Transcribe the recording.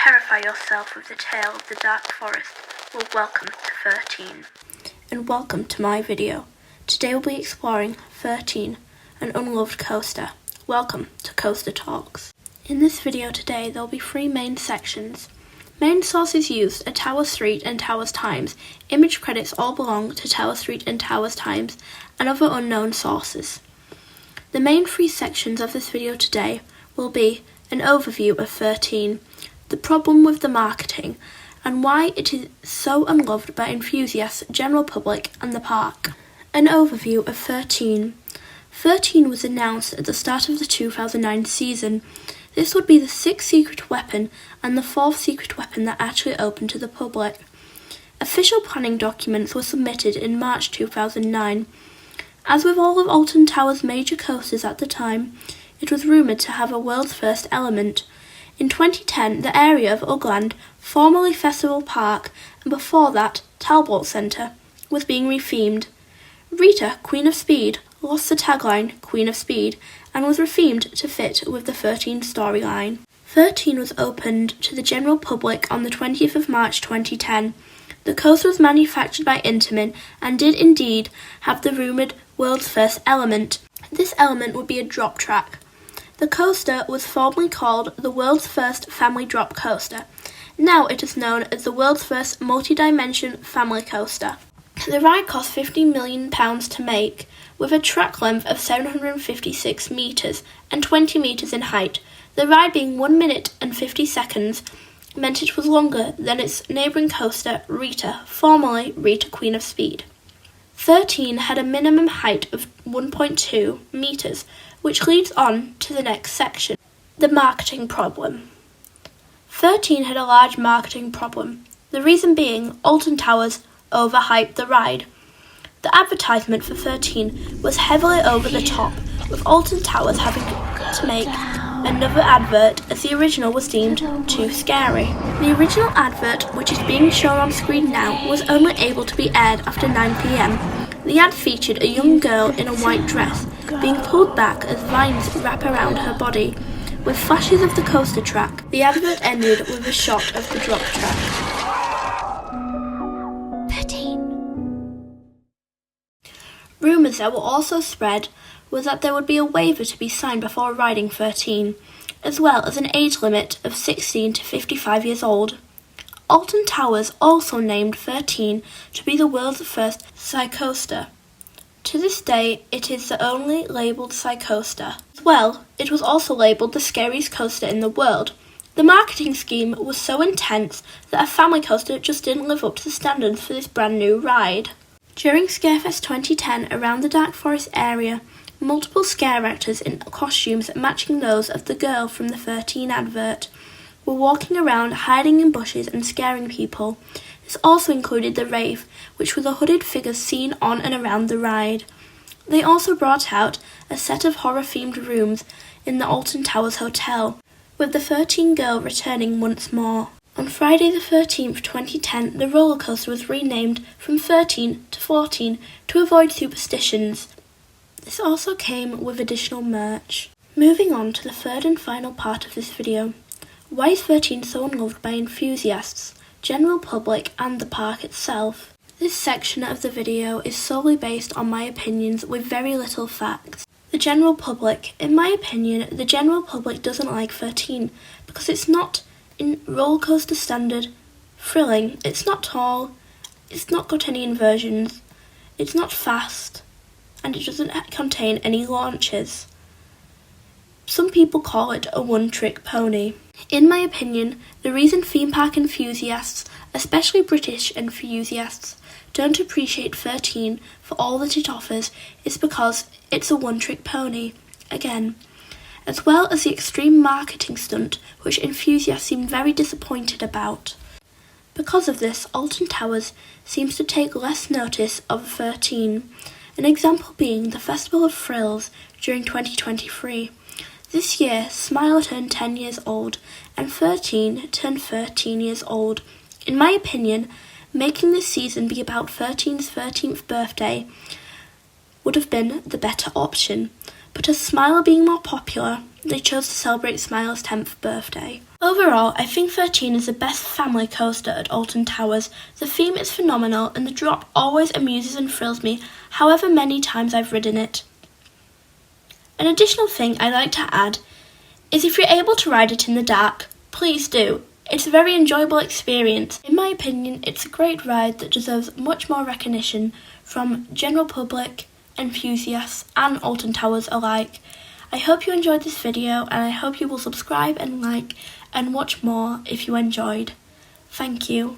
terrify yourself with the tale of the dark forest, well, welcome to Th13teen. And welcome to my video. Today we'll be exploring Th13teen, an unloved coaster. Welcome to Coaster Talks. In this video today there will be three main sections. Main sources used are Tower Street and Towers Times. Image credits all belong to Tower Street and Towers Times, and other unknown sources. The main three sections of this video today will be an overview of Th13teen, the problem with the marketing, and why it is so unloved by enthusiasts, general public and the park. An overview of Th13teen. Th13teen was announced at the start of the 2009 season. This would be the sixth secret weapon and the fourth secret weapon that actually opened to the public. Official planning documents were submitted in March 2009. As with all of Alton Tower's major coasters at the time, it was rumoured to have a world's first element. In 2010, the area of Unloved, formerly Festival Park, and before that, Talbot Centre, was being rethemed. Rita, Queen of Speed, lost the tagline, Queen of Speed, and was rethemed to fit with the Th13teen storyline. Th13teen was opened to the general public on the 20th of March 2010. The coaster was manufactured by Intamin and did indeed have the rumoured world's first element. This element would be a drop track. The coaster was formerly called the world's first family drop coaster. Now it is known as the world's first multi-dimension family coaster. The ride cost £50 million to make, with a track length of 756 metres and 20 metres in height. The ride being 1 minute and 50 seconds meant it was longer than its neighbouring coaster, Rita, formerly Rita Queen of Speed. Th13teen had a minimum height of 1.2 metres, which leads on to the next section, the marketing problem. Th13teen had a large marketing problem, the reason being Alton Towers overhyped the ride. The advertisement for Th13teen was heavily over the top, with Alton Towers having to make another advert as the original was deemed too scary. The original advert, which is being shown on screen now, was only able to be aired after 9 p.m. The ad featured a young girl in a white dress being pulled back as vines wrap around her body, with flashes of the coaster track. The advert ended with a shot of the drop track. Rumours that were also spread was that there would be a waiver to be signed before riding Th13teen, as well as an age limit of 16 to 55 years old. Alton Towers also named Th13teen to be the world's first Psycoaster. To this day, it is the only labelled Psycoaster. As well, it was also labelled the scariest coaster in the world. The marketing scheme was so intense that a family coaster just didn't live up to the standards for this brand new ride. During Scarefest 2010, around the Dark Forest area, multiple scare actors in costumes matching those of the girl from the Th13teen advert were walking around hiding in bushes and scaring people. This also included the Wraith, which were the hooded figures seen on and around the ride. They also brought out a set of horror-themed rooms in the Alton Towers Hotel, with the Th13teen girl returning once more. On Friday the 13th, 2010, the roller coaster was renamed from 13 to 14 to avoid superstitions. This also came with additional merch. Moving on to the third and final part of this video. Why is Th13teen so unloved by enthusiasts, general public and the park itself? This section of the video is solely based on my opinions with very little facts. The general public. In my opinion, the general public doesn't like Th13teen because it's not in roller coaster standard thrilling. It's not tall, it's not got any inversions, it's not fast, and it doesn't contain any launches. Some people call it a one-trick pony. In my opinion, the reason theme park enthusiasts, especially British enthusiasts, don't appreciate Th13teen for all that it offers is because it's a one-trick pony, again, as well as the extreme marketing stunt which enthusiasts seem very disappointed about. Because of this, Alton Towers seems to take less notice of Th13teen, an example being the Festival of Thrills during 2023. This year, Smile turned 10 years old, and Th13teen turned 13 years old. In my opinion, making this season be about Th13teen's 13th birthday would have been the better option. but as Smile being more popular, they chose to celebrate Smile's 10th birthday. Overall, I think Th13teen is the best family coaster at Alton Towers. The theme is phenomenal and the drop always amuses and thrills me however many times I've ridden it. An additional thing I'd like to add is if you're able to ride it in the dark, please do. It's a very enjoyable experience. In my opinion, it's a great ride that deserves much more recognition from general public, enthusiasts and Alton Towers alike. I hope you enjoyed this video and I hope you will subscribe and like and watch more if you enjoyed. Thank you.